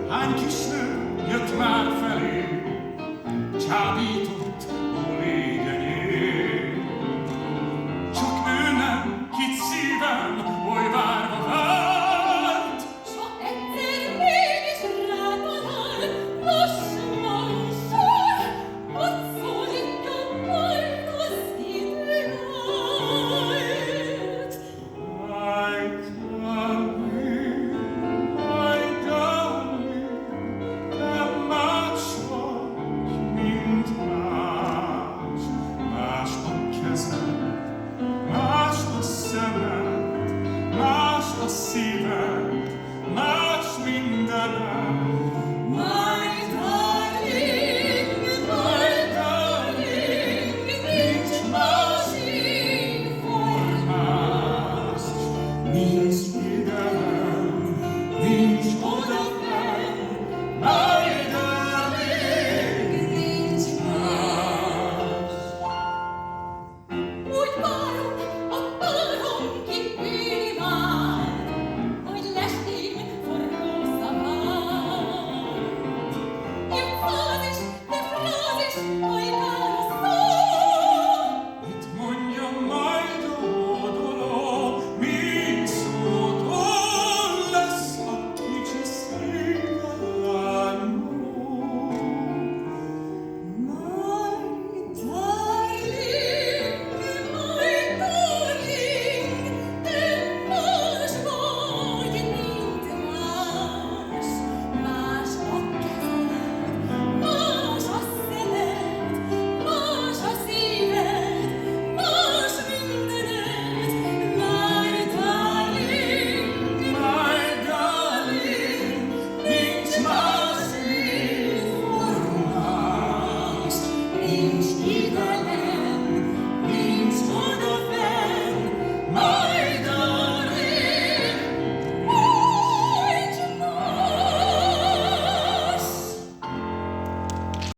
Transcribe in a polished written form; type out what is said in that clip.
Hány kis nő jött már felé, csábított ó légyenyé. Csak ő nem hitt szívem, oly várva várt. S ha egyszer mégis rátalál, lassan sor, ott szólítja majd az időt. My darling, te más vagy, mint más. Más a kezed, más a szemed, más a szíved, más mindened. My darling, nincs másik Más, nincs idegen, nincs odafenn. My darling, nincs más. Úgy várok a találom kipülni már, hogy lesném forró szavát. Jön fázis, de frázis, hajtál a szó. Mit mondja majd a hódoló, míg szótól lesz a kicsi szíve lányó. My darling, te más vagy, mint más. Más a kezed, más a szemed, más a szíved, más mindened. My darling, Nincs másik formás, nincs